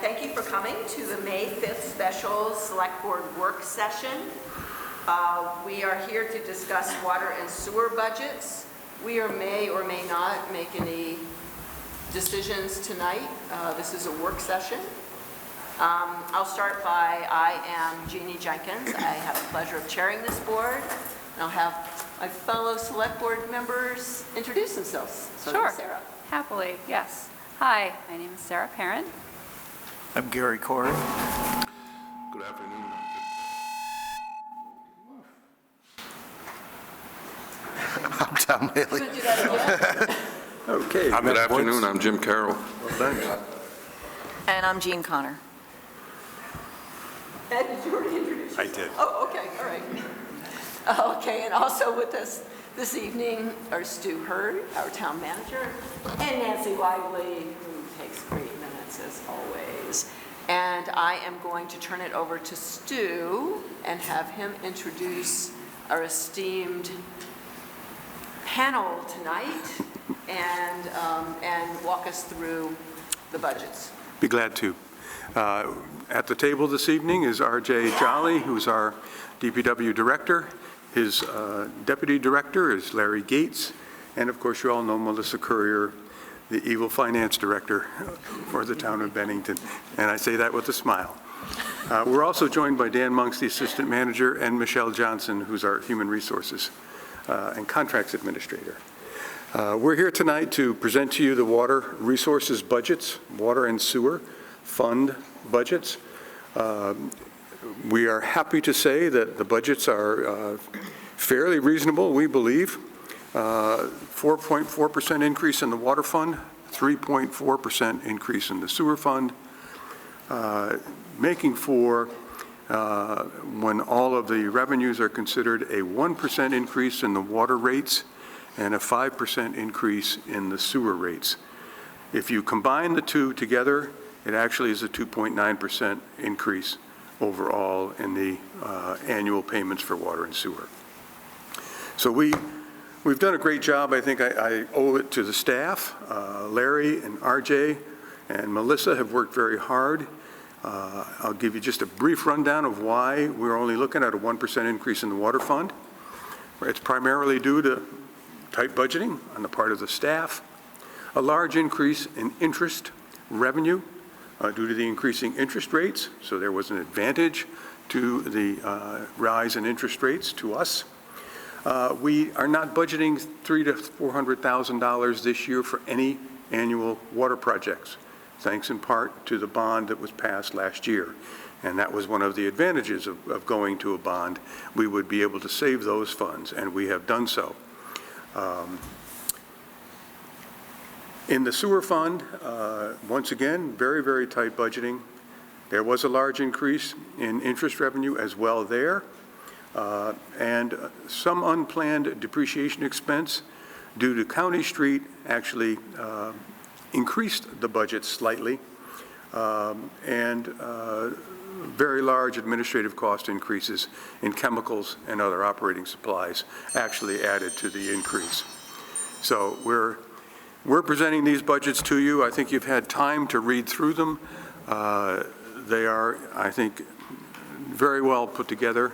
thank you for coming to the May 5th special Select Board work session. We are here to discuss water and sewer budgets. We may or may not make any decisions tonight. This is a work session. I'll start by, I am Jeannie Jenkins. I have the pleasure of chairing this board. And I'll have my fellow select board members introduce themselves. So Sure. Sarah. Happily, yes. Hi, my name is Sarah Parent. I'm Gary Corey. Good afternoon. I'm Tom Haley. Do that again? Okay. Good afternoon, I'm Jim Carroll. Well done. And I'm Jean Connor. Ed, did you already introduce yourself? I did. Oh, okay, all right. Okay, and also with us this evening are Stu Hurd, our town manager, and Nancy Lively, who takes great minutes as always. And I am going to turn it over to Stu and have him introduce our esteemed panel tonight and walk us through the budgets. Be glad to. At the table this evening is R.J. Jolly, who's our DPW director. His deputy director is Larry Gates. And of course, you all know Melissa Courier, the evil finance director for the town of Bennington. And I say that with a smile. We're also joined by Dan Monks, the assistant manager, and Michelle Johnson, who's our human resources and contracts administrator. We're here tonight to present to you the water resources budgets, water and sewer fund budgets. We are happy to say that the budgets are fairly reasonable, we believe. 4.4% increase in the water fund, 3.4% increase in the sewer fund, making for, when all of the revenues are considered, a 1% increase in the water rates and a 5% increase in the sewer rates. If you combine the two together, it actually is a 2.9% increase overall in the annual payments for water and sewer. So we've done a great job. I think I owe it to the staff. Larry and RJ and Melissa have worked very hard. I'll give you just a brief rundown of why we're only looking at a 1% increase in the water fund. It's primarily due to tight budgeting on the part of the staff, a large increase in interest revenue due to the increasing interest rates. So there was an advantage to the rise in interest rates to us. We are not budgeting $300,000 to $400,000 this year for any annual water projects, thanks in part to the bond that was passed last year. And that was one of the advantages of going to a bond. We would be able to save those funds, and we have done so. In the sewer fund, once again, very, very tight budgeting. There was a large increase in interest revenue as well there, and some unplanned depreciation expense due to County Street actually increased the budget slightly, and very large administrative cost increases in chemicals and other operating supplies actually added to the increase. So we're presenting these budgets to you. I think you've had time to read through them. They are, I think, very well put together,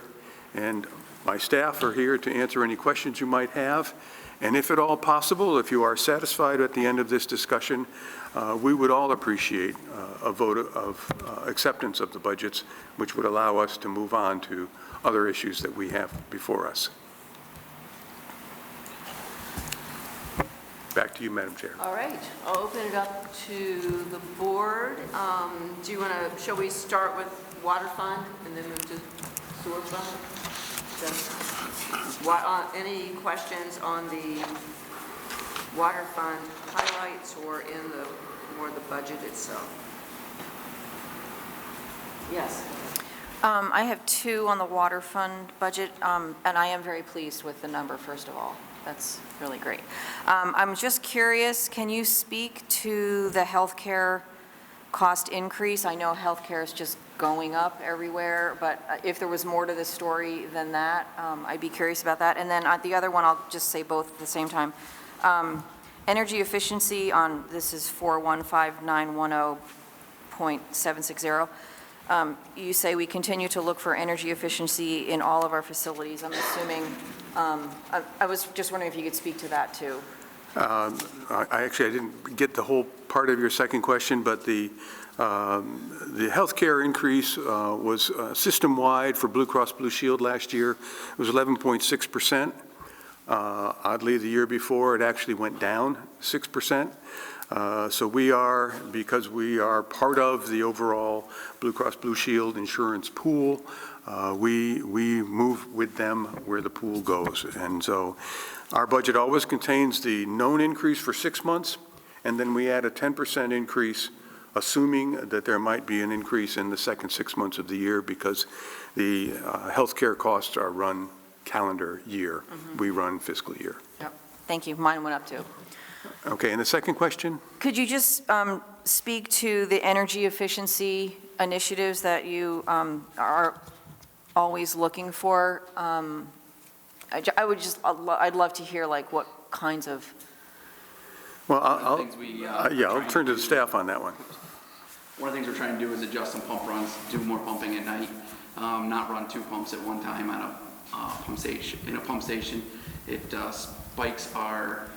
and my staff are here to answer any questions you might have. And if at all possible, if you are satisfied at the end of this discussion, we would all appreciate a vote of acceptance of the budgets, which would allow us to move on to other issues that we have before us. Back to you, Madam Chair. All right, I'll open it up to the board. Do you want to, shall we start with water fund and then move to sewer fund? Any questions on the water fund highlights or in the budget itself? Yes. I have two on the water fund budget, and I am very pleased with the number, first of all. That's really great. I'm just curious, can you speak to the healthcare cost increase? I know healthcare is just going up everywhere, but if there was more to the story than that, I'd be curious about that. And then the other one, I'll just say both at the same time. Energy efficiency on, this is 415910 2.760. You say we continue to look for energy efficiency in all of our facilities. I'm assuming, I was just wondering if you could speak to that, too. I didn't get the whole part of your second question, but the healthcare increase was system-wide for Blue Cross Blue Shield last year. It was 11.6%. Oddly, the year before, it actually went down 6%. So because we are part of the overall Blue Cross Blue Shield insurance pool, we move with them where the pool goes. And so our budget always contains the known increase for 6 months, and then we add a 10% increase, assuming that there might be an increase in the second 6 months of the year, because the healthcare costs are run calendar year. We run fiscal year. Yep. Thank you. Mine went up, too. Okay, and the second question? Could you just speak to the energy efficiency initiatives that you are always looking for? I'd love to hear, like, what kinds of... Well, I'll turn to the staff on that one. One of the things we're trying to do is adjust some pump runs, do more pumping at night, not run 2 pumps at one time on a pump station. In a pump station, it spikes our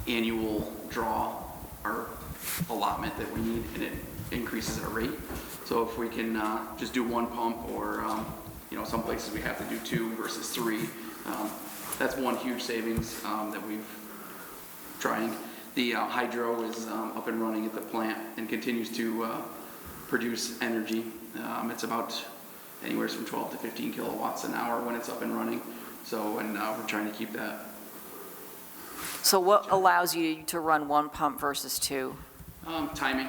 annual draw, our allotment that we need, and it increases our rate. So if we can just do 1 pump, or some places we have to do 2 versus 3, that's one huge savings that we've trying. The hydro is up and running at the plant and continues to produce energy. It's about anywhere from 12 to 15 kilowatts an hour when it's up and running. So, and we're trying to keep that. So what allows you to run 1 pump versus 2? Timing.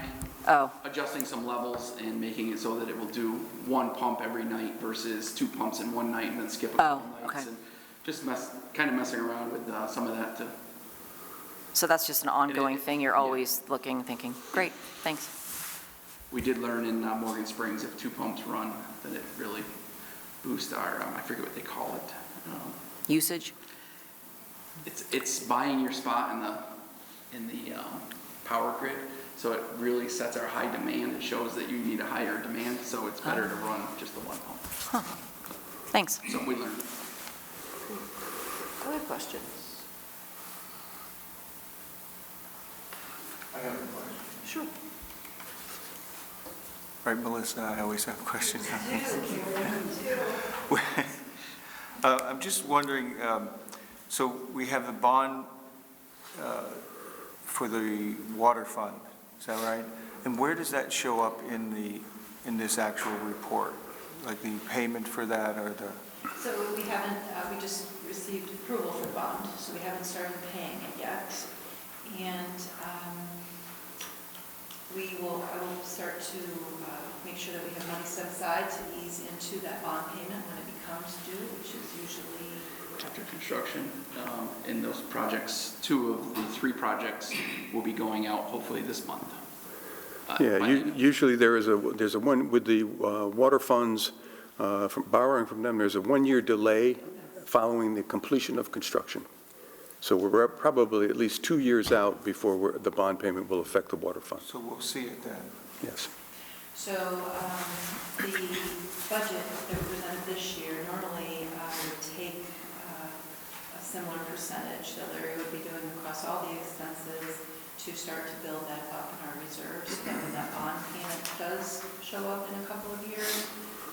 Oh. Adjusting some levels and making it so that it will do 1 pump every night versus 2 pumps in one night and then skip a couple nights. Okay. And just kind of messing around with some of that. So that's just an ongoing thing. You're always looking, thinking, great, thanks. We did learn in Morgan Springs, if 2 pumps run, then it really boosts our, I forget what they call it. Usage? It's buying your spot in the power grid, so it really sets our high demand. It shows that you need a higher demand, so it's better to run just the 1 pump. Huh. Thanks. So we learned. Other questions? I have a question. Sure. Right, Melissa, I always have questions. I'm just wondering, so we have the bond for the water fund, is that right? And where does that show up in this actual report? Like the payment for that, or the? So we haven't, we just received approval for the bond, so we haven't started paying it yet. And I will start to make sure that we have money set aside to ease into that bond payment when it becomes due, which is usually... After construction, in those projects, 2 of the 3 projects will be going out hopefully this month. Usually there's a one with the water funds, from borrowing from them, there's a 1-year delay following the completion of construction. So we're probably at least 2 years out before the bond payment will affect the water fund. So we'll see it then. Yes. So the budget that we presented this year, normally would take a similar percentage that Larry would be doing across all the expenses to start to build that up in our reserves, so that when that bond payment does show up in a couple of years,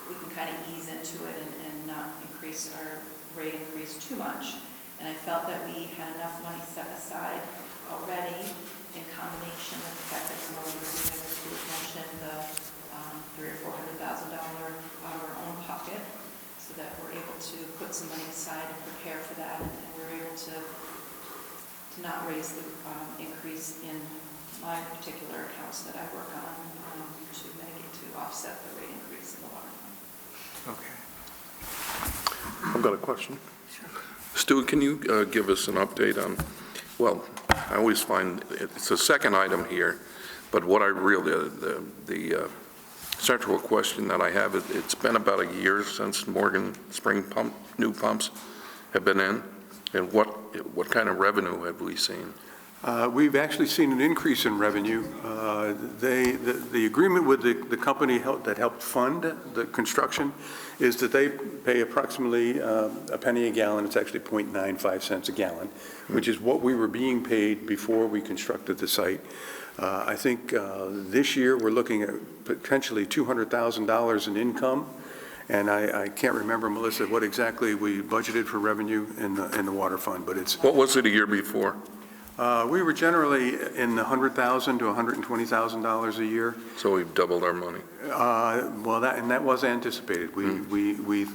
we can kind of ease into it and not increase our rate increase too much. And I felt that we had enough money set aside already in combination with the fact that some of us were able to mention the $300,000 or $400,000 out of our own pocket, so that we're able to put some money aside and prepare for that, and we're able to not raise the increase in my particular accounts that I work on to make it to offset the rate increase in the water fund. Okay. I've got a question. Stu, can you give us an update on, well, I always find it's the second item here, but what I really, the central question that I have, it's been about a year since Morgan Spring new pumps have been in, and what kind of revenue have we seen? We've actually seen an increase in revenue. The agreement with the company that helped fund the construction is that they pay approximately a penny a gallon. It's actually 0.95 cents a gallon, which is what we were being paid before we constructed the site. I think this year we're looking at potentially $200,000 in income. And I can't remember, Melissa, what exactly we budgeted for revenue in the water fund, but it's... What was it a year before? We were generally in the $100,000 to $120,000 a year. So we've doubled our money. Well, that was anticipated. We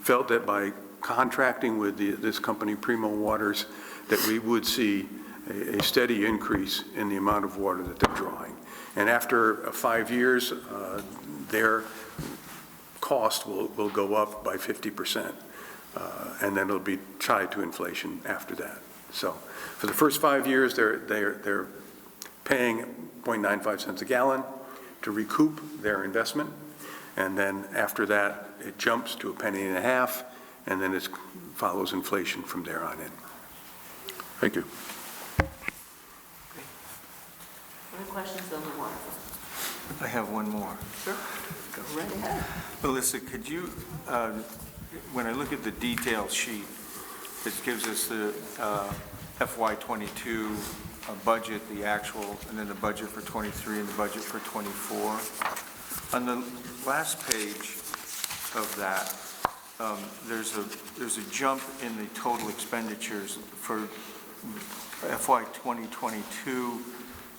felt that by contracting with this company, Primo Waters, that we would see a steady increase in the amount of water that they're drawing. And after 5 years, their cost will go up by 50%, and then it'll be tied to inflation after that. So for the first 5 years, they're paying 0.95 cents a gallon to recoup their investment, and then after that, it jumps to a penny and a half, and then it follows inflation from there on in. Thank you. Any questions on the water? I have one more. Sure, go right ahead. Melissa, could you, when I look at the detail sheet that gives us the FY22 budget, the actual, and then the budget for 23 and the budget for 24, on the last page of that, there's a jump in the total expenditures for FY 2022.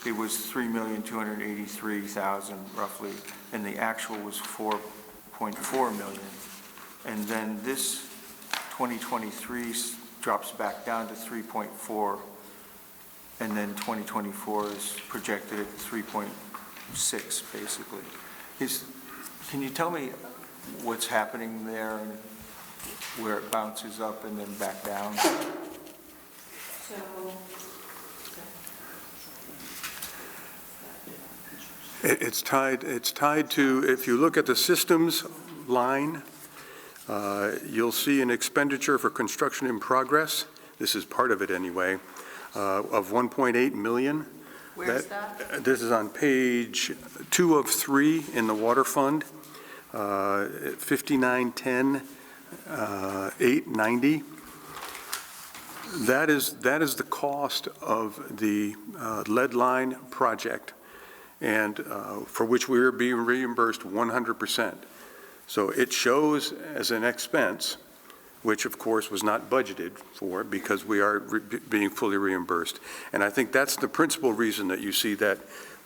It was $3,283,000 roughly, and the actual was $4.4 million. And then this 2023 drops back down to 3.4, and then 2024 is projected at 3.6, basically. Can you tell me what's happening there and where it bounces up and then back down? So, It's tied to, if you look at the systems line, you'll see an expenditure for construction in progress. This is part of it anyway, of $1.8 million. Where's that? This is on page 2 of 3 in the water fund, 5910-890. That is the cost of the lead line project, and for which we are being reimbursed 100%. So it shows as an expense, which of course was not budgeted for because we are being fully reimbursed. And I think that's the principal reason that you see that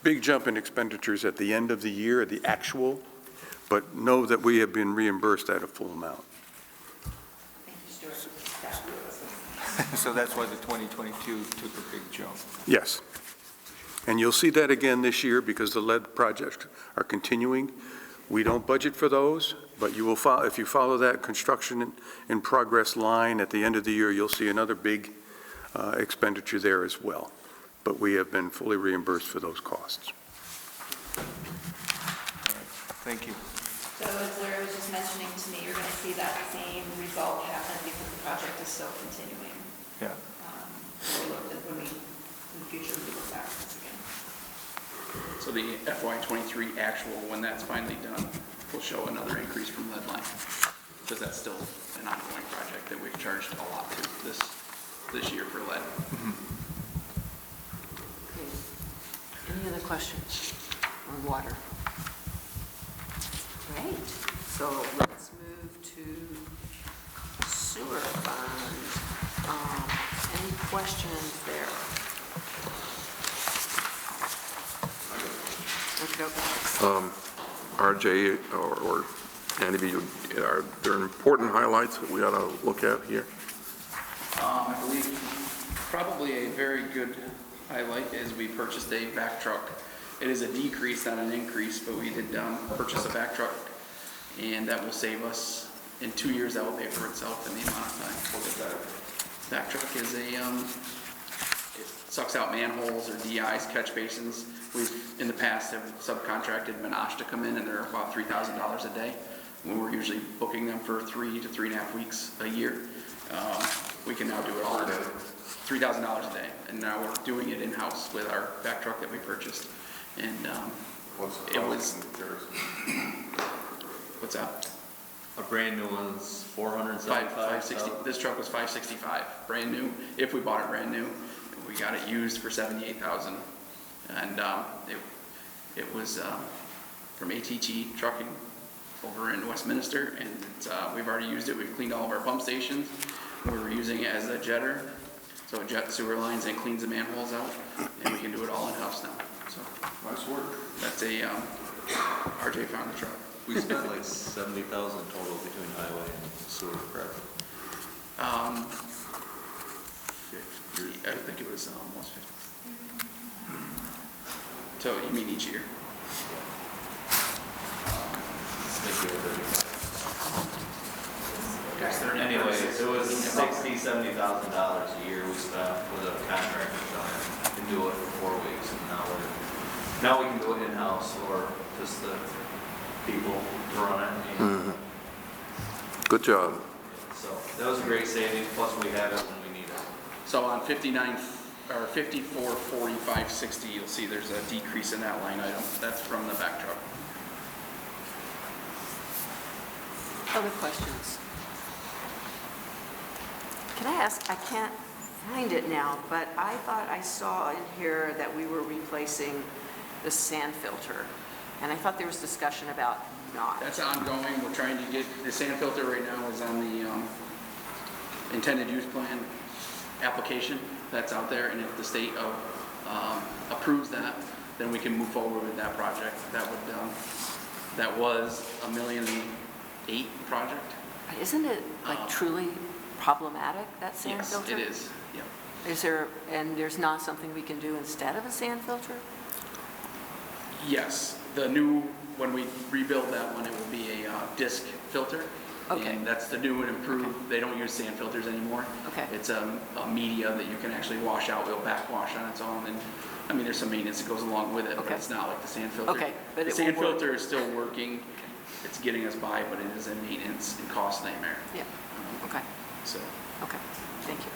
big jump in expenditures at the end of the year, the actual, but know that we have been reimbursed at a full amount. thank you, Stuart. So that's why the 2022 took a big jump. Yes. And you'll see that again this year because the lead projects are continuing. We don't budget for those, but you will follow, if you follow that construction in progress line at the end of the year, you'll see another big expenditure there as well. But we have been fully reimbursed for those costs. Thank you. So as Larry was just mentioning to me, you're going to see that same result happen because the project is still continuing. Yeah. When we, in the future, we look back at this again. So the FY23 actual, when that's finally done, will show another increase from lead line, because that's still an ongoing project that we've charged a lot to this year for lead. Okay. Any other questions on water? Great. So let's move to sewer fund. Any questions there? Okay. RJ or Andy, are there important highlights that we ought to look at here? I believe probably a very good highlight is we purchased a vac truck. It is a decrease, not an increase, but we did purchase a vac truck, and that will save us, in 2 years, that will pay for itself in the amount of time. So the vac truck is it sucks out manholes or DIs, catch basins. We've, in the past, have subcontracted Menage to come in, and they're about $3,000 a day, when we're usually booking them for 3 to 3.5 weeks a year. We can now do it all $3,000 a day. And now we're doing it in-house with our back truck that we purchased. And What's the it cost was, in comparison? what's that? A brand new one's 475. 560. This truck was 565, brand new. If we bought it brand new, we got it used for 78,000, and it was from ATG Trucking over in Westminster, and we've already used it. We've cleaned all of our pump stations. We were using it as a jetter, so it jets sewer lines and cleans the manholes out, and we can do it all in house now. So Nice work. that's a RJ found the truck. We spent like 70,000 total between highway and sewer, correct? 50, I think it was almost 50. So you mean each year? Anyway, it was $60,000-$70,000 a year we spent with a contractor to do it for 4 weeks, and now we can do it in-house or just the people to run it. And Good job. so that was a great savings, plus we have it when we need it. So on 59, or 54, 45, 60, you'll see there's a decrease in that line item. That's from the back truck. Other questions? Can I ask, I can't find it now, but I thought I saw in here that we were replacing the sand filter, and I thought there was discussion about not. That's ongoing. We're trying to get, the sand filter right now is on the intended use plan application that's out there, and if the state approves that, then we can move forward with that project. That was $1.8 million project. Isn't it like truly problematic, that sand Yes, filter? it is. Yeah. Is there, and there's not something we can do instead of a sand filter? Yes, the new, when we rebuild that one, it will be a disc filter. Okay. And that's the new and improved. They don't use sand filters anymore. Okay. It's a media that you can actually wash out. It'll backwash on its own. And I mean, there's some maintenance that goes along with it, but Okay. it's not like the sand filter. Okay, but the it sand will work. filter is still working. It's getting us by, but it is a maintenance and cost nightmare. Yeah, okay, So okay, thank you.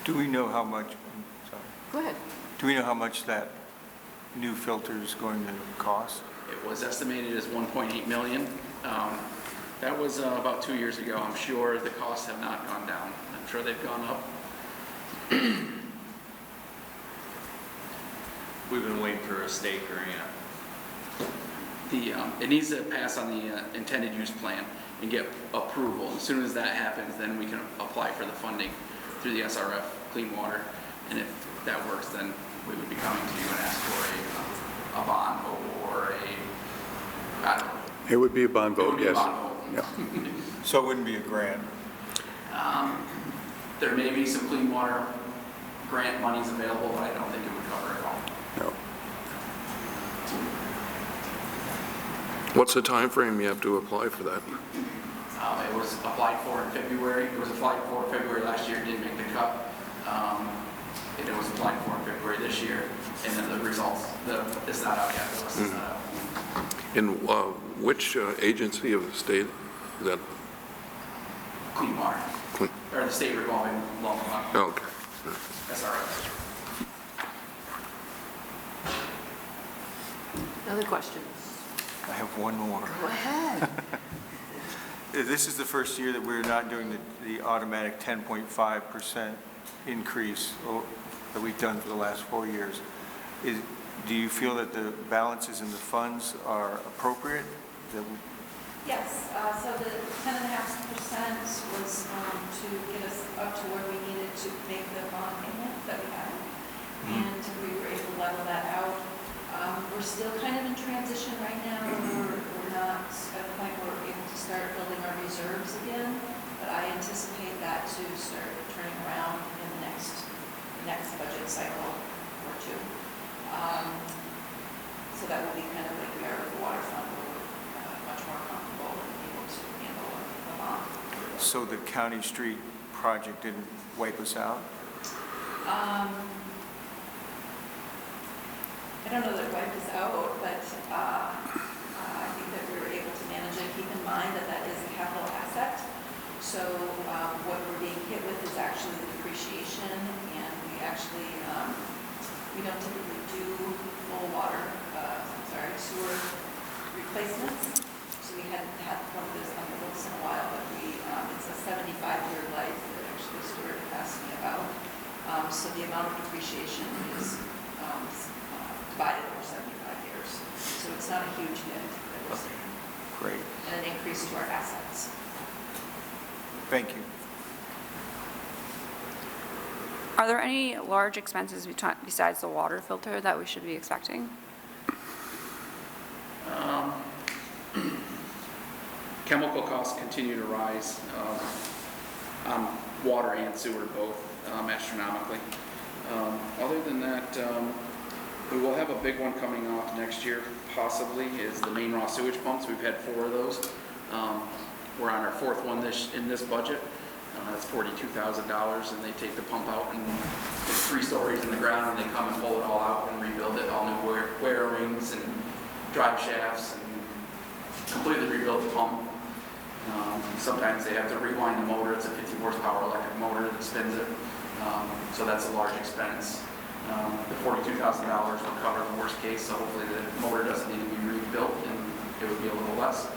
Do we know how much, I'm sorry, Go ahead. do we know how much that new filter is going to cost? it was estimated as 1.8 million. That was about 2 years ago. I'm sure the costs have not gone down. I'm sure they've gone up. We've been waiting for a state grant. It needs to pass on the intended use plan and get approval. As soon as that happens, then we can apply for the funding through the SRF Clean Water. And if that works, then we would be coming to you and ask for a bond or I don't know. It would be a bond It would vote, be a yes. bond vote. Yeah. So it wouldn't be a grant? There may be some clean water grant monies available, but I don't think it would cover it all. No. What's the time frame you have to apply for that? It was applied for in February. It was applied for February last year, didn't make the cut. And it was applied for in February this year. And then the results, it's not out yet. The list is not out. In which agency of the state is that? Clean water, Clean- or the state revolving loan fund, Oh, okay. SRF. Other questions? I have one more. Go ahead. This is the first year that we're not doing the automatic 10.5% increase that we've done for the last 4 years. Do you feel that the balances in the funds are appropriate? Yes, so the 10.5% was to get us up to where we needed to make the bond payment that we had. And we were able to level that out. We're still kind of in transition right now. We're not at a point where we're able to start building our reserves again, but I anticipate that to start turning around in the next budget cycle or two. So that will be kind of like we are with the water fund, where we're much more comfortable and able to handle the bond. So the County Street project didn't wipe us out? I don't know that it wiped us out, but I think that we were able to manage it. Keep in mind that that is a capital asset. So what we're being hit with is actually the depreciation, and we depreciation is divided over 75 years. So it's not a huge hit that we're seeing. Great, And an increase to our assets. thank you. Are there any large expenses besides the water filter that we should be expecting? Chemical costs continue to rise on water and sewer both astronomically. Other than that, we will have a big one coming off next year, possibly, is the main raw sewage pumps. We've had 4 of those. We're on our 4th one in this budget. That's $42,000, and they take the pump out, and it's 3 stories in the ground, and they come and pull it all out and rebuild it, all new wear rings and drive shafts, and completely rebuild the pump. Sometimes they have to rewind the motor. It's a 50 horsepower electric motor that spins it, so that's a large expense. The $42,000 will cover the worst case, so hopefully the motor doesn't need to be rebuilt, and it would be a little less.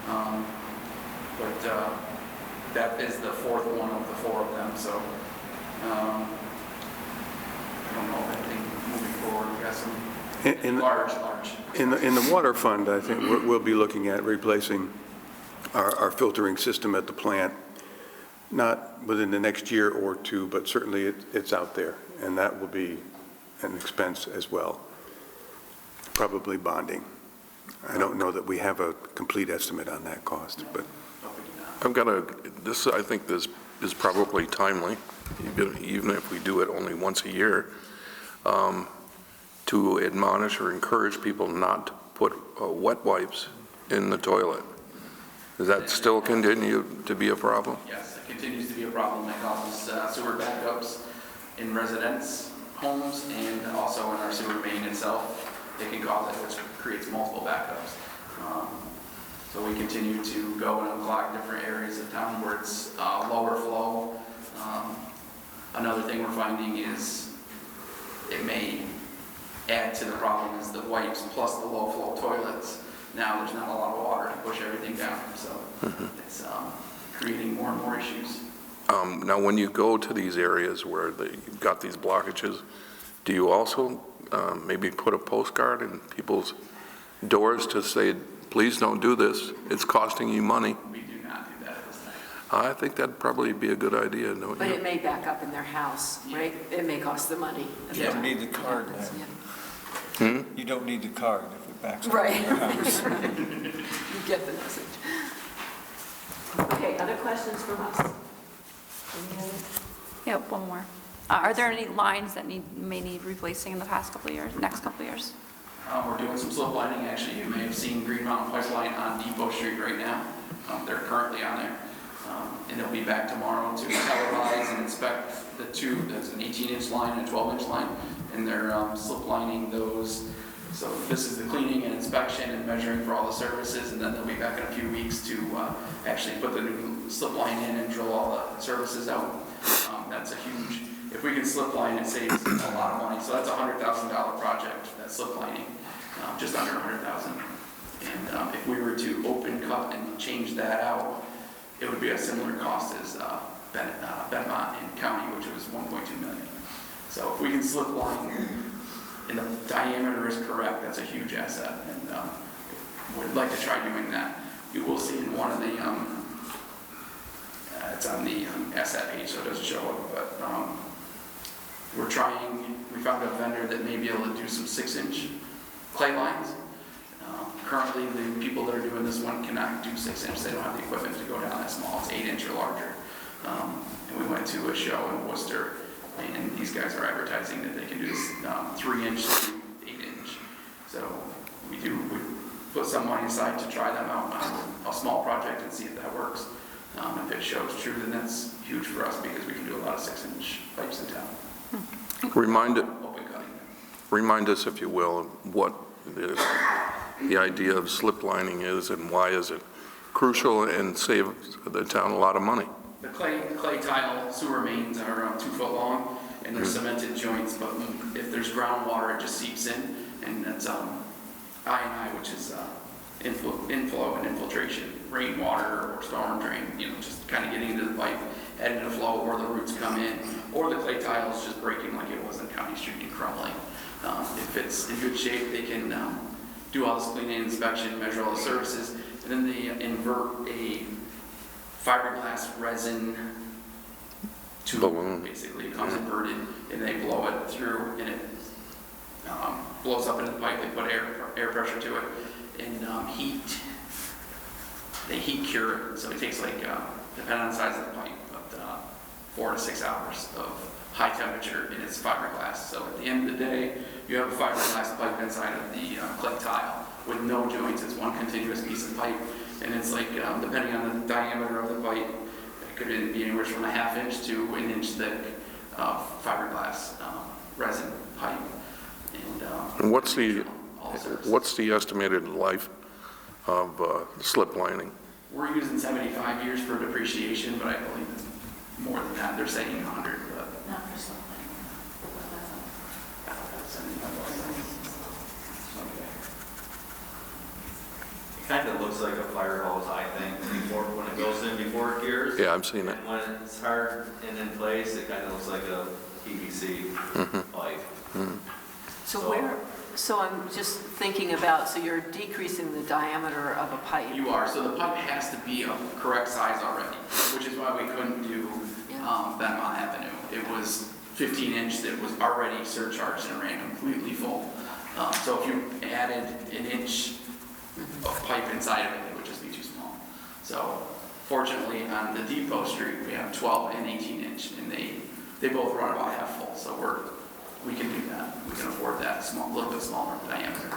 But that is the 4th one of the 4 of them, so I don't know if anything moving forward. We got some large. In the water fund, I think we'll be looking at replacing our filtering system at the plant, not within the next year or 2, but certainly it's out there, and that will be an expense as well. Probably bonding. I don't know that we have a complete estimate on that cost, but I think this is probably timely, even if we do it only once a year, to admonish or encourage people not to put wet wipes in the toilet. Does that still continue to be a problem? Yes, it continues to be a problem. That causes sewer backups in residents' homes and also in our sewer main itself. It can cause it, which creates multiple backups. So we continue to go and unclog different areas of town where it's lower flow. Another thing we're finding is it may add to the problem is the wipes plus the low flow toilets. Now there's not a lot of water to push everything down, so it's creating more and more issues. Now, when you go to these areas where you've got these blockages, do you also maybe put a postcard in people's doors to say, please don't do this, it's costing you money? We do not do that at this time. I think that'd probably be a good idea, don't But you? it may back up in their house, right? It may cost them money. You don't need the card then. You don't need the card if it backs up. Right. You get the message. Okay, other questions from us? Any other? Yeah, one more. Are there any lines that may need replacing in the next couple of years? We're doing some slip lining. Actually, you may have seen Green Mountain Pipeline on Depot Street right now. They're currently on there. And they'll be back tomorrow to televise and inspect the 2, that's an 18-inch line and a 12-inch line, and they're slip lining those. So this is the cleaning and inspection and measuring for all the services, and then they'll be back in a few weeks to actually put the new slip line in and drill all the services out. That's a huge, if we can slip line, it saves a lot of money. So that's a $100,000 project, that slip lining, just under $100,000. And if we were to open cut and change that out, it would be a similar cost as Bennington County, which was $1.2 million. So if we can slip line and the diameter is correct, that's a huge asset, and we'd like to try doing that. You will see in one of the, it's on the asset page, so it doesn't show up, but we found a vendor that may be able to do some 6-inch clay lines. Currently, the people that are doing this one cannot do 6-inch. They don't have the equipment to go down that small. It's 8-inch or larger. And we went to a show in Worcester, and these guys are advertising that they can do this 3-inch to 8-inch. So we put some money aside to try them out on a small project and see if that works. If it shows true, then that's huge for us because we can do a lot of 6-inch pipes in town. Remind us, if you will, what the idea of slip lining is and why is it crucial and save the town a lot of money? The clay tile sewer mains are 2 foot long and they're cemented joints, but if there's groundwater, it just seeps in, and that's I&I, which is inflow and infiltration, rainwater or storm drain, just kind of getting into the pipe, adding a flow, or the roots come in, or the clay tile is just breaking like it was on County Street and crumbling. If it's in good shape, they can do all this cleaning, inspection, measure all the surfaces, and then they invert a fiberglass resin tube, Balloon. basically. It comes inverted, and they blow it through, and it blows up into the pipe. They put air pressure to it, and they heat cure it. So it takes depending on the size of the pipe, but 4 to 6 hours of high temperature, and it's fiberglass. So at the end of the day, you have a fiberglass pipe inside of the clay tile with no joints. It's one continuous piece of pipe, and it's depending on the diameter of the pipe, it could be anywhere from a ½ inch to 1 inch thick fiberglass resin pipe. And what's the estimated life of slip lining? We're using 75 years for depreciation, but I believe it's more than that. They're saying 100, but Not for something. It kind of looks like a fire hose, I think, when it goes in before it cures. Yeah, I've seen it. And when it's hard and in place, it kind of looks like a PVC pipe. So I'm just thinking about, so you're decreasing the diameter of a pipe. you are. So the pipe has to be of correct size already, which is why we couldn't do Bennington Avenue. It was 15 inch that was already surcharged and ran completely full. So if you added 1 inch of pipe inside of it, it would just be too small. So fortunately on the Depot Street, we have 12 and 18 inch, and they both run about half full. So we can do that. We can afford that little bit smaller diameter.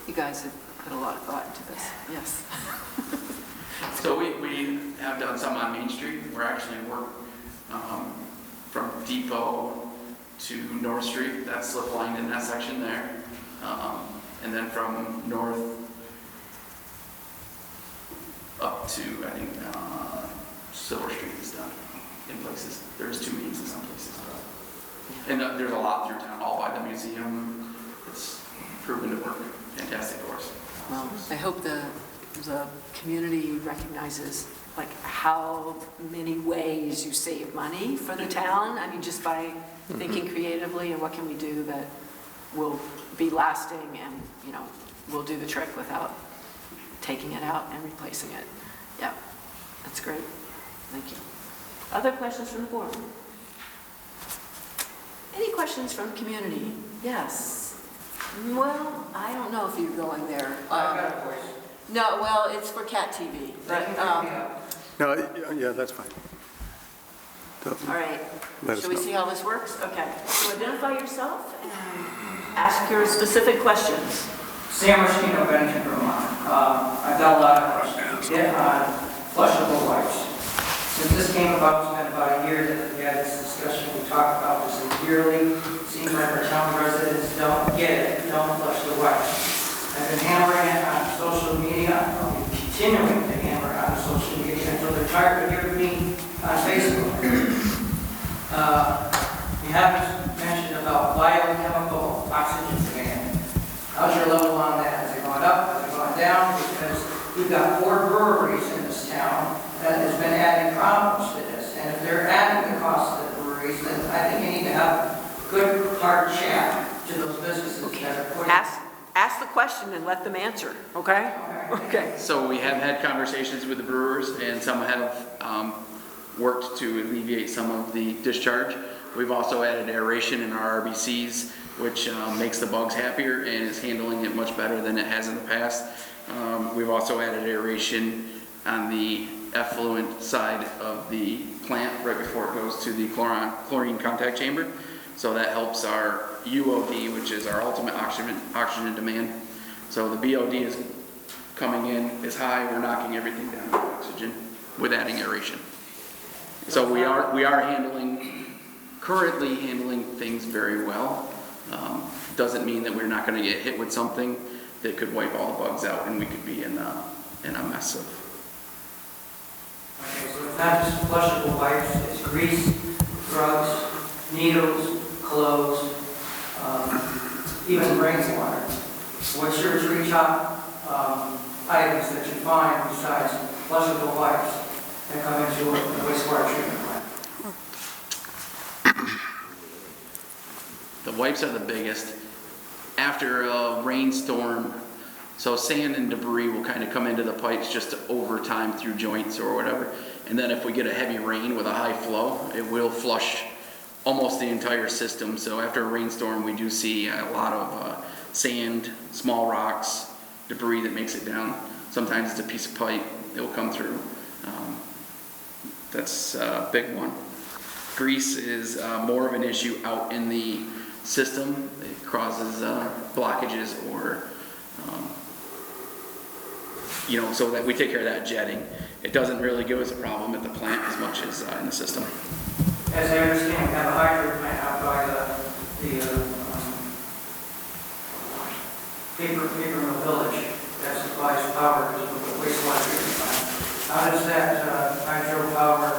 You guys have put a lot of thought into this, yes. So we have done some on Main Street. We're actually from Depot to North Street. That's slip lined in that section there. And then from North up to, I think, Silver Street is done in places. There's 2 means in some places. And there's a lot through town, all by the museum. It's proven to work fantastic for us. Well, I hope the community recognizes how many ways you save money for the town. I mean, just by thinking creatively and what can we do that will be lasting and, will do the trick without taking it out and replacing it. Yeah, that's great. Thank you. Other questions from the board? Any questions from the community? Yes. Well, I don't know if you're going there. I got a voice. No, well, it's for Cat TV. But, No, yeah, that's fine. all right. Let us Shall we know. see how this works? Okay. So identify yourself and ask your specific questions. Sam Rushino, Bennington, Vermont. I've got a lot of questions. Get on flushable wipes. Since this came about, it's been about a year that we had this discussion. We talked about this yearly. It seems like our town residents don't get it, don't flush the wipes. I've been hammering it on social media. I'll be continuing to hammer it on social media until they're tired of hearing me on Facebook. You haven't mentioned about biochemical oxygen demand. How's your level on that? Has it gone up? Has it gone down? Because we've got 4 breweries in this town that has been adding problems to this. And if they're adding the cost of the breweries, then I think you need to have a good, hard chat to those businesses that are putting... Ask the question and let them answer, okay? Okay. So we have had conversations with the brewers, and some have worked to alleviate some of the discharge. We've also added aeration in our RBCs, which makes the bugs happier and is handling it much better than it has in the past. We've also added aeration on the effluent side of the plant right before it goes to the chlorine contact chamber. So that helps our UOD, which is our ultimate oxygen demand. So the BOD is coming in is high, we're knocking everything down to oxygen with adding aeration. So we are currently handling things very well. Doesn't mean that we're not going to get hit with something that could wipe all the bugs out, and we could be in a mess of. Okay, so it's not just flushable wipes, it's grease, drugs, needles, clothes, even rainwater. What's your tree top items that you find besides flushable wipes that come into a wastewater treatment plant? The wipes are the biggest. After a rainstorm, so sand and debris will kind of come into the pipes just over time through joints or whatever. And then if we get a heavy rain with a high flow, it will flush almost the entire system. So after a rainstorm, we do see a lot of sand, small rocks, debris that makes it down. Sometimes it's a piece of pipe that will come through. That's a big one. Grease is more of an issue out in the system. It causes blockages or, so that we take care of that jetting. It doesn't really give us a problem at the plant as much as in the system. As I understand, we have a hydrant plant out by the paper mill village that supplies power to the wastewater treatment plant. How does that hydropower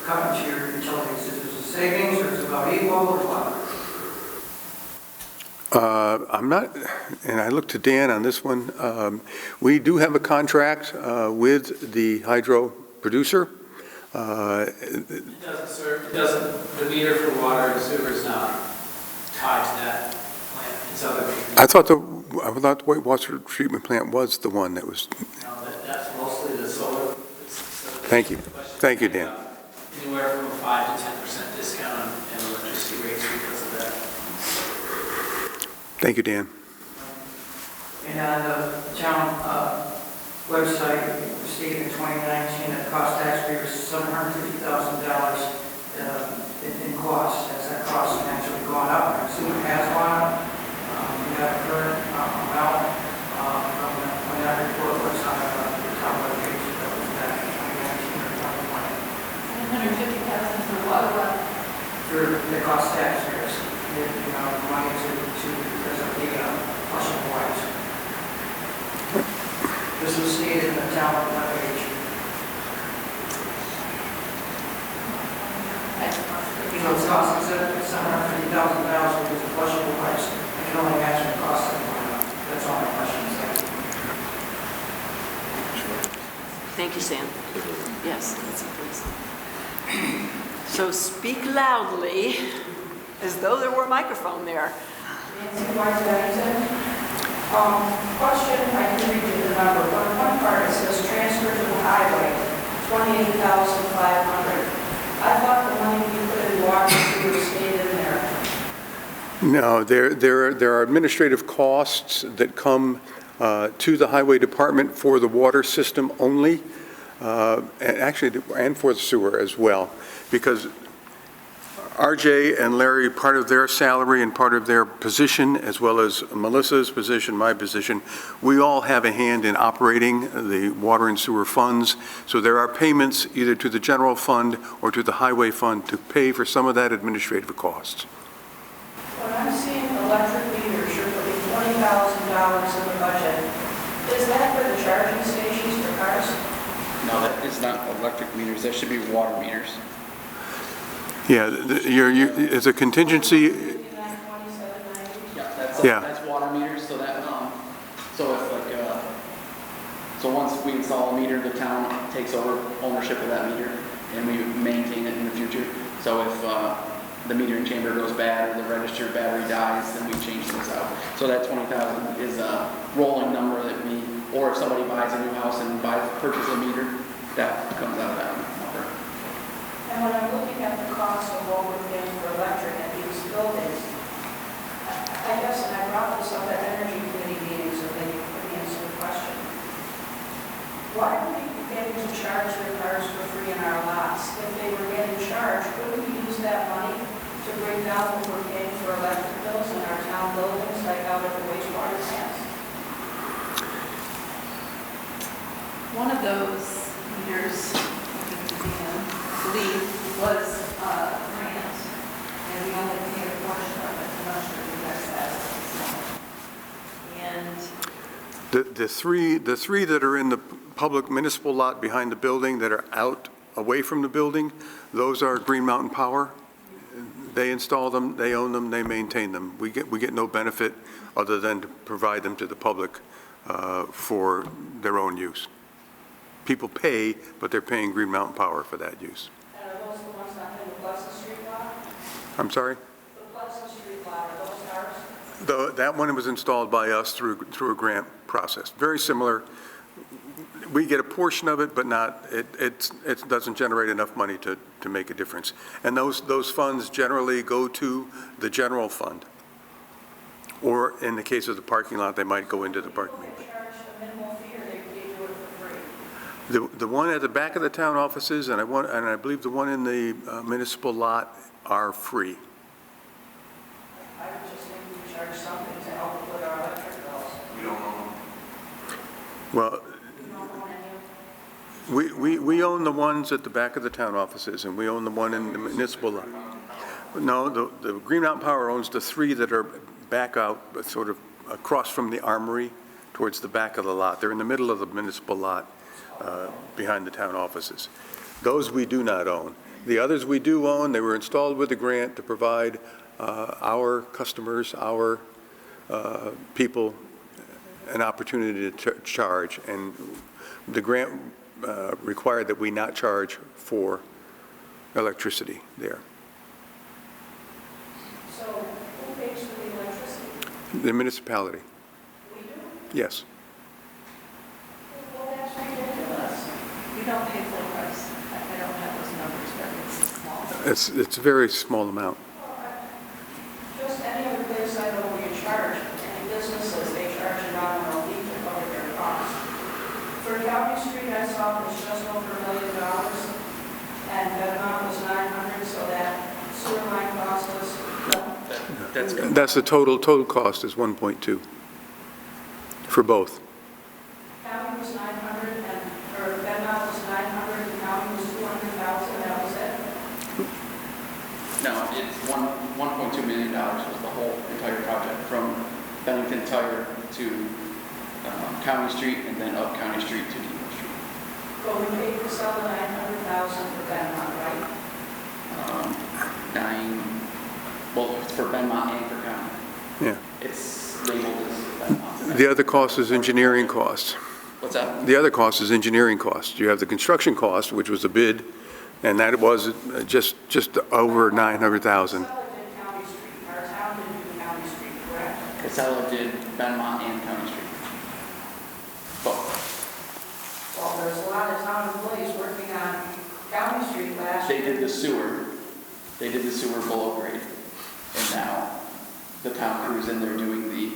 come into your utilities? Is it a savings, or is it about equal, or what? I'm not, and I look to Dan on this one. We do have a contract with the hydro producer. It doesn't serve, the meter for water and sewer is not tied to that plant. It's other meters. I thought the wastewater treatment plant was the one that was. No, that's mostly the solar. Thank you. Thank you, Dan. Anywhere from a 5 to 10% discount in electricity rates because of that. Thank you, Dan. And on the town website, it stated in 2019 that it cost taxpayers $750,000 in costs. Has that cost actually gone up? I assume it has gone up. We got a current amount from when that report was on the top of the page that was back in 2019 or 2020. $150,000 for what? For the cost taxpayers, money to because of the flushing wipes. This was stated in the town webpage. It's costing $750,000 because of flushable wipes. I can only imagine the cost of it. That's all my questions. Thank you, Sam. Yes, please. So speak loudly, as though there were a microphone there. Nancy White, Bennington. Question, I can read you the number, but on one part it says transfer to the highway, $28,500. I thought the money you put in water and sewer stayed in there. No, there are administrative costs that come to the highway department for the water system only, and for the sewer as well, because RJ and Larry, part of their salary and part of their position, as well as Melissa's position, my position, we all have a hand in operating the water and sewer funds. So there are payments either to the general fund or to the highway fund to pay for some of that administrative costs. When I'm seeing electric meters, you're putting $20,000 in the budget. Is that for the charging stations for cars? No, that is not electric meters. That should be water meters. Yeah, it's a contingency. That's water meters, so that, so once we install a meter, the town takes over ownership of that meter, and we maintain it in the future. So if the metering chamber goes bad, or the registered battery dies, then we change things out. So that 20,000 is a rolling number that or if somebody buys a new house and purchases a meter, that comes out of that number. And when I'm looking at the cost of what we're paying for electric at these buildings, I guess, and I brought this up at energy committee meetings, and they could answer the question. Why are we getting to charge their cars for free in our lots? If they were getting charged, couldn't we use that money to bring down what we're paying for electric bills in our town buildings, like out at the wastewater plants? One of those meters, I believe, was grant, and we only paid a portion of it. I'm not sure if you guys have it. And The three that are in the public municipal lot behind the building that are out away from the building, those are Green Mountain Power. They install them, they own them, they maintain them. We get no benefit other than to provide them to the public for their own use. People pay, but they're paying Green Mountain Power for that use. And are those the ones not in the Pleasant Street lot? I'm sorry? The Pleasant Street lot, are those ours? That one was installed by us through a grant process. Very similar. We get a portion of it, but not, it doesn't generate enough money to make a difference. And those funds generally go to the general fund. Or in the case of the parking lot, they might go into the parking lot. They charge a minimal fee, or they do it for free? The one at the back of the town offices, and I believe the one in the municipal lot are free. I would just think we charge something to help with our electric bills. We don't own Well, We don't own any of them. we own the ones at the back of the town offices, and we own the one in the municipal lot. No, the Green Mountain Power owns the three that are back out, sort of across from the armory towards the back of the lot. They're in the middle of the municipal lot behind the town offices. Those we do not own. The others we do own. They were installed with a grant to provide our customers, our people, an opportunity to charge. And the grant required that we not charge for electricity there. So who pays for the electricity? The municipality, We do? yes. Well, that's ridiculous. We don't pay full price. I don't have those numbers, but it's small. It's a very small amount. Just any other place I know where you charge, any businesses, they charge a nominal fee to cover their costs. For County Street, I saw it was just over $1 million, and that amount was 900, so that sewer line cost us, That's good. That's the total cost is 1.2 for both. county was 900, and, or Bennington was 900, and county was 200,000, that was it? No, it's $1.2 million was the whole entire project, from Bennington Tire to County Street, and then up County Street to Depot Street. But we paid to sell the 900,000 for Bennington, right? Well, it's for Benmont and for County. Yeah. It's labeled as Benmont. The other cost is engineering costs. What's that? The other cost is engineering costs. You have the construction cost, which was a bid, and that was just over 900,000. Casella did County Street, our town didn't do County Street, correct? Casella did Benmont and County Street. Both. Well, there's a lot of town employees working on County Street last They year. did the sewer. They did the sewer below grade. And now the town crew's in there doing the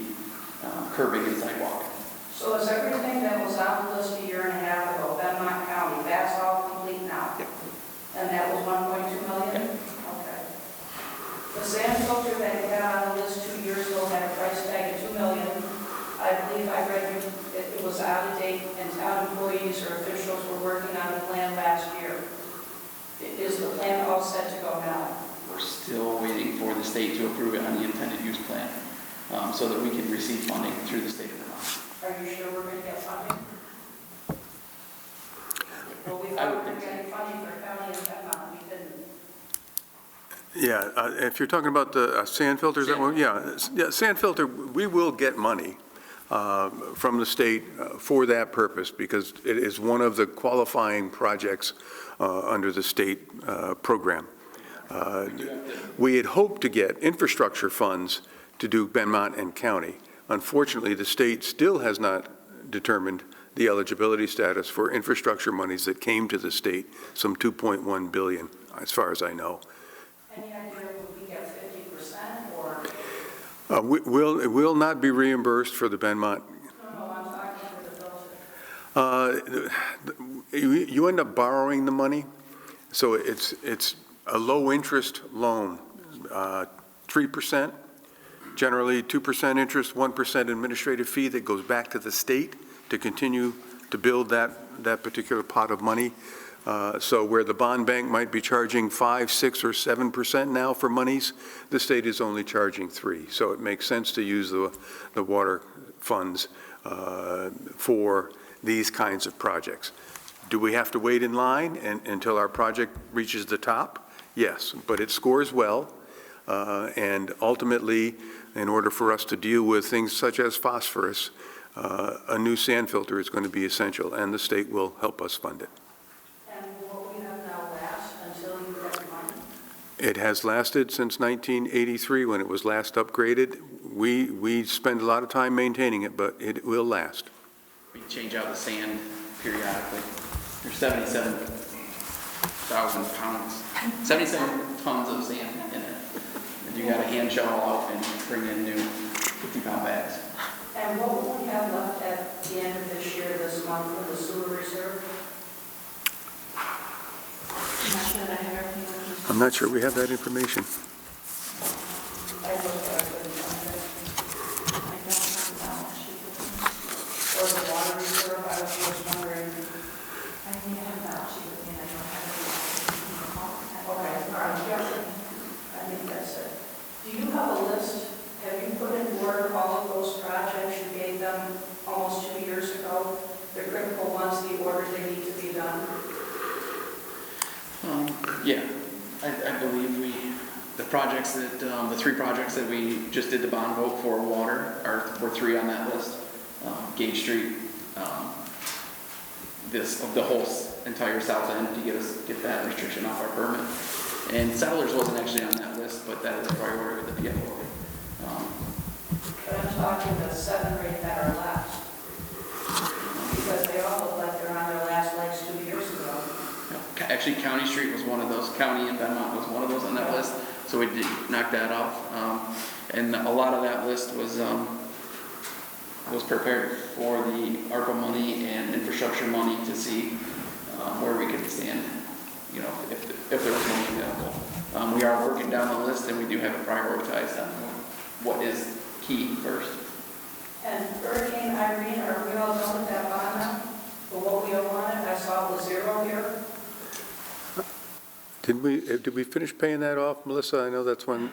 curbing and sidewalk. So is everything that was on the list a year and a half ago, Bennington County, that's all complete now? Yep. And that was 1.2 million? Okay. The sand filter that you had on the list 2 years ago had a price tag of 2 million. I believe I read it was out of date, and town employees or officials were working on the plan last year. Is the plan all set to go now? We're still waiting for the state to approve it on the intended use plan, so that we can receive funding through the state of Vermont. Are you sure we're going to get funding? Well, we I thought we would were think so. getting funding for county and Bennington, we didn't. Yeah, if you're talking about the sand filters, sand filter, we will get money from the state for that purpose, because it is one of the qualifying projects under the state program. We had hoped to get infrastructure funds to do Benmont and County. Unfortunately, the state still has not determined the eligibility status for infrastructure monies that came to the state, some $2.1 billion, as far as I know. Any idea would we get 50% or? It will not be reimbursed for the Benmont. No, I'm talking for the filter. You end up borrowing the money, so it's a low-interest loan, 3%, generally 2% interest, 1% administrative fee that goes back to the state to continue to build that particular pot of money. So where the bond bank might be charging 5, 6, or 7% now for monies, the state is only charging 3%. So it makes sense to use the water funds for these kinds of projects. Do we have to wait in line until our project reaches the top? Yes, but it scores well. And ultimately, in order for us to deal with things such as phosphorus, a new sand filter is going to be essential, and the state will help us fund it. And what we have now last until you get money? It has lasted since 1983, when it was last upgraded. We spend a lot of time maintaining it, but it will last. We change out the sand periodically. There's 77,000 pounds, 77 tons of sand in it. And you got to hand shovel out and bring in new 50-pound bags. And what will we have left at the end of this year, this month, for the sewer reserve? I'm not sure that I have everything. I'm not sure we have that information. I looked at it, but it's not there. I don't have the balance sheet with me. Or the water reserve, I was just wondering. I think I have the balance sheet with me, and I don't have it. Okay, all right, yeah, I think that's it. Do you have a list? Have you put in order all of those projects you gave them almost 2 years ago? The critical ones, the order they need to be done? Yeah, I believe the projects that, the 3 projects that we just did the bond vote for water were 3 on that list. Gage Street, the whole entire south end to get that restriction off our permit. And Settlers wasn't actually on that list, but that is a priority with the PFO. But I'm talking the 7 or 8 that are left. Because they all look like they're on their last legs 2 years ago. Actually, County Street was one of those. County and Bennington was one of those on that list, so we did knock that off. And a lot of that list was prepared for the ARPA money and infrastructure money to see where we could stand, you know, if there was money available. We are working down the list, and we do have it prioritized on what is key first. And Hurricane Irene, are we all done with that bond now? For what we wanted, I saw it was 0 here. Did we finish paying that off, Melissa? I know that's one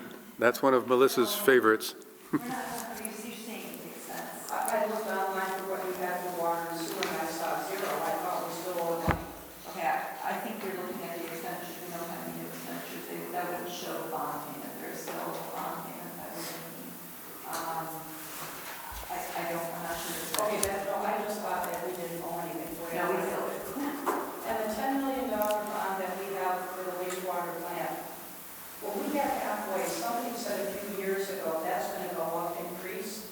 of Melissa's favorites. We're not, are you saying it makes sense? I looked online for what you had for water and sewer, and I saw 0. I thought we still owed money. Okay, I think you're looking at the expenditures, we don't have any new expenditures, that wouldn't show the bond payment, there's still a bond payment that we're making. I don't, I'm not sure. Okay, no, I just thought that we didn't owe anything for it. No, we still. And the $10 million bond that we have for the wastewater plant, well, we got halfway. Somebody said a few years ago that's going to go up, increase.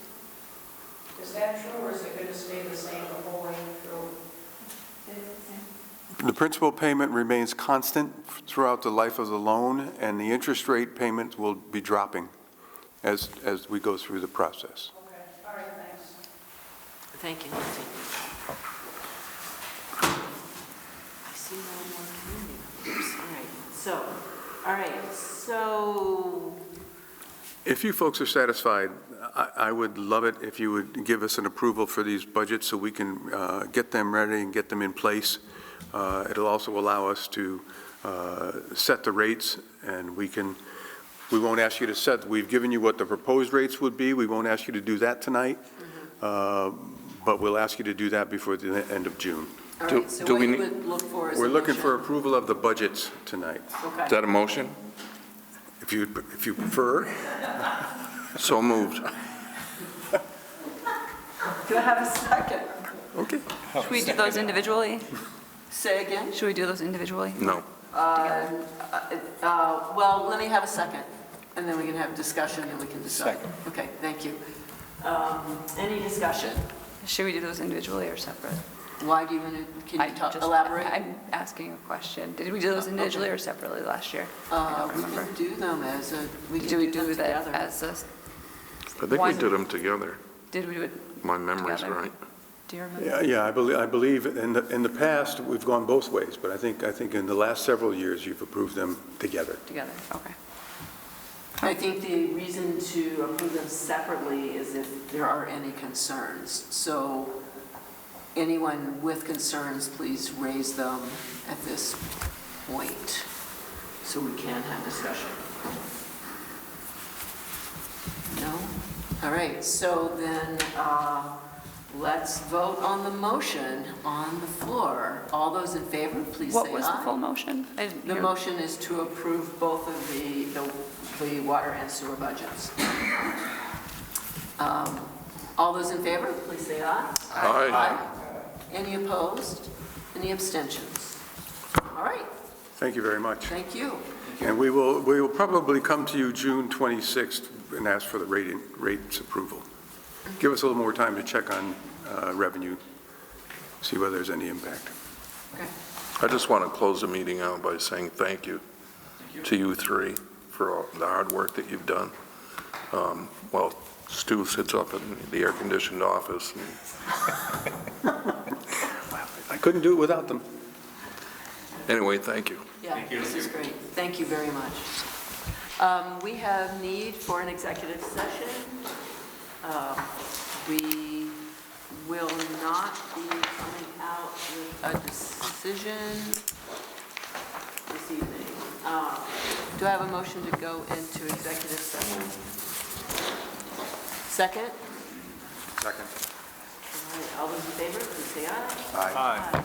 Is that true, or is it going to stay the same the whole way through? The principal payment remains constant throughout the life of the loan, and the interest rate payment will be dropping as we go through the process. Okay, all right, thanks. Thank you, Nancy. I see no more community members. All right, so If you folks are satisfied, I would love it if you would give us an approval for these budgets so we can get them ready and get them in place. It'll also allow us to set the rates, and we won't ask you to set, we've given you what the proposed rates would be. We won't ask you to do that tonight, but we'll ask you to do that before the end of June. all right, so what you would look for is a We're looking motion. for approval of the budgets tonight, Okay. Is that a motion? if you prefer. So moved. Do I have a second? Okay. Should we do those individually? Say again? Should we do those individually? No. Well, let me have a second, and then we can have discussion, and we can decide. Second. Okay, thank you. Any discussion? Should we do those individually or separate? Why do you want to, can you elaborate? I'm asking a question. Did we do those individually or separately last year? I don't We remember. can do them as a, we can Do we do them do that together. as a, I think we One- did them together. did we do it My memory's together? right. Do you remember? Yeah, I believe in the past, we've gone both ways, but I think in the last several years, you've approved them together. Together, okay. I think the reason to approve them separately is if there are any concerns. So anyone with concerns, please raise them at this point so we can have discussion. No? All right, so then let's vote on the motion on the floor. All those in favor, please say aye. What was the full motion? I didn't The hear. motion is to approve both of the water and sewer budgets. All those in favor, please say aye. Aye. Any opposed? Any abstentions? All right, Thank you very much. thank you. And we will probably come to you June 26th and ask for the rates approval. Give us a little more time to check on revenue, see whether there's any impact. Okay. I just want to close the meeting out by saying thank you to you three for all the hard work that you've done. Well, Stu sits up in the air-conditioned office. I couldn't do it without them. Anyway, thank you. Yeah, this is great. Thank you very much. We have need for an executive session. We will not be coming out with a decision this evening. Do I have a motion to go into executive session? Second? Second. All right, all those in favor, please say aye. Aye. Aye.